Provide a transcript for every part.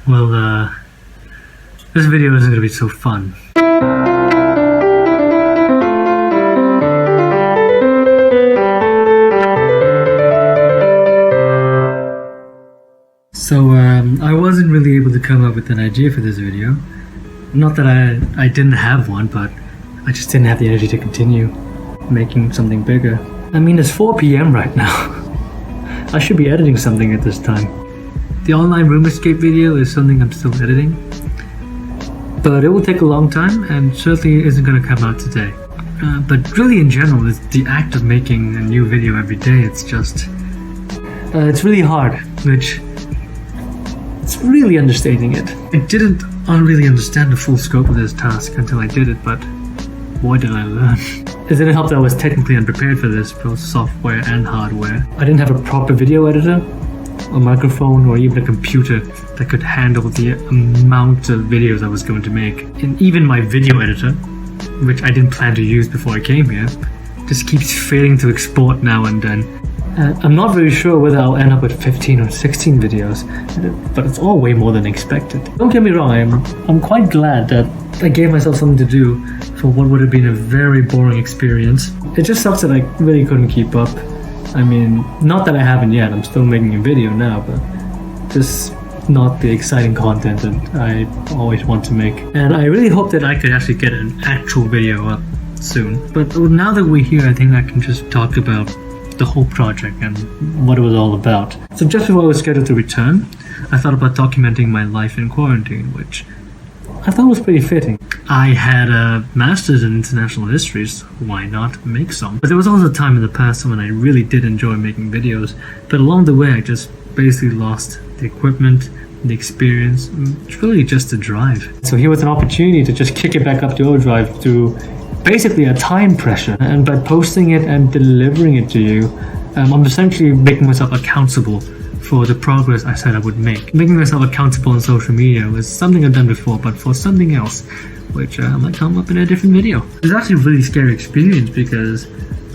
Well, this video isn't gonna be so fun. So, I wasn't really able to come up with an idea for this video. Not that I didn't have one, but I just didn't have the energy to continue making something bigger. I mean, it's 4 p.m. right now. I should be editing something at this time. The online room escape video is something I'm still editing, but it will take a long time and certainly isn't going to come out today. But really in general, it's the act of making a new video every day. It's just, it's really hard, which it's really understating it. I didn't really understand the full scope of this task until I did it, but boy did I learn. It didn't help that I was technically unprepared for this, both software and hardware. I didn't have a proper video editor, a microphone, or even a computer that could handle the amount of videos I was going to make. And even my video editor, which I didn't plan to use before I came here, just keeps failing to export now and then. I'm not very sure whether I'll end up with 15 or 16 videos, but it's all way more than expected. Don't get me wrong, I'm quite glad that I gave myself something to do for what would have been a very boring experience. It just sucks that I really couldn't keep up. I mean, not that I haven't yet, I'm still making a video now, but just not the exciting content that I always want to make. And I really hope that I could actually get an actual video up soon. But now that we're here, I think I can just talk about the whole project and what it was all about. So just before I was scheduled to return, I thought about documenting my life in quarantine, which I thought was pretty fitting. I had a master's in international histories, why not make some? But there was also a time in the past when I really did enjoy making videos, but along the way I just basically lost the equipment, the experience, really just the drive. So here was an opportunity to just kick it back up to overdrive through basically a time pressure, and by posting it and delivering it to you, I'm essentially making myself accountable for the progress I said I would make. Making myself accountable on social media was something I've done before, but for something else, which might come up in a different video. It's actually a really scary experience because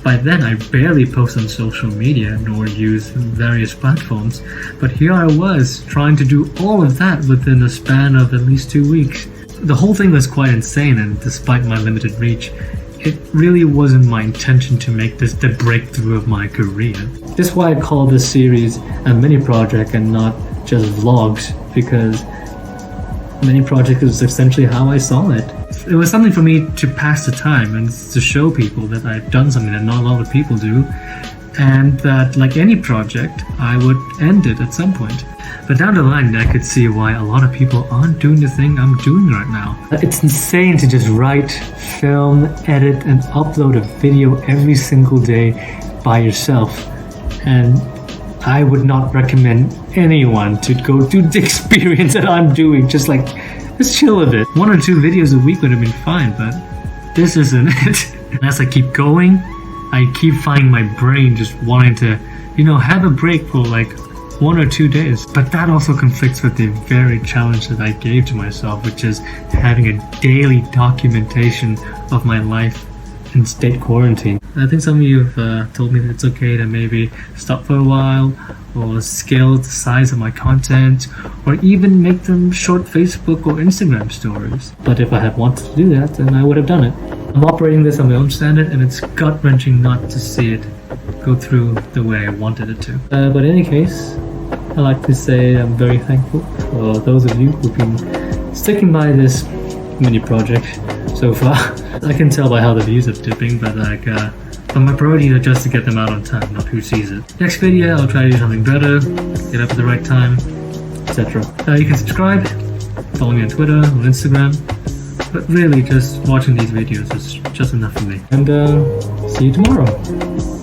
by then I barely post on social media nor use various platforms, but here I was trying to do all of that within a span of at least 2 weeks. The whole thing was quite insane, and despite my limited reach, it really wasn't my intention to make this the breakthrough of my career. This is why I call this series a mini project and not just vlogs, because mini project is essentially how I saw it. It was something for me to pass the time and to show people that I've done something that not a lot of people do, and that, like any project, I would end it at some point. But down the line, I could see why a lot of people aren't doing the thing I'm doing right now. It's insane to just write, film, edit, and upload a video every single day by yourself. And I would not recommend anyone to go through the experience that I'm doing. Just chill with it. 1 or 2 videos a week would have been fine, but this isn't it. And as I keep going, I keep finding my brain just wanting to, have a break for 1 or 2 days. But that also conflicts with the very challenge that I gave to myself, which is having a daily documentation of my life in state quarantine. I think some of you have told me that it's okay to maybe stop for a while, or scale the size of my content, or even make them short Facebook or Instagram stories. But if I had wanted to do that, then I would have done it. I'm operating this on my own standard, and it's gut-wrenching not to see it go through the way I wanted it to. But in any case, I'd like to say I'm very thankful for those of you who've been sticking by this mini project so far. I can tell by how the views are dipping, but my priority is just to get them out on time, not who sees it. Next video, I'll try to do something better, get up at the right time, etc. You can subscribe, follow me on Twitter, on Instagram, but really just watching these videos is just enough for me. And see you tomorrow.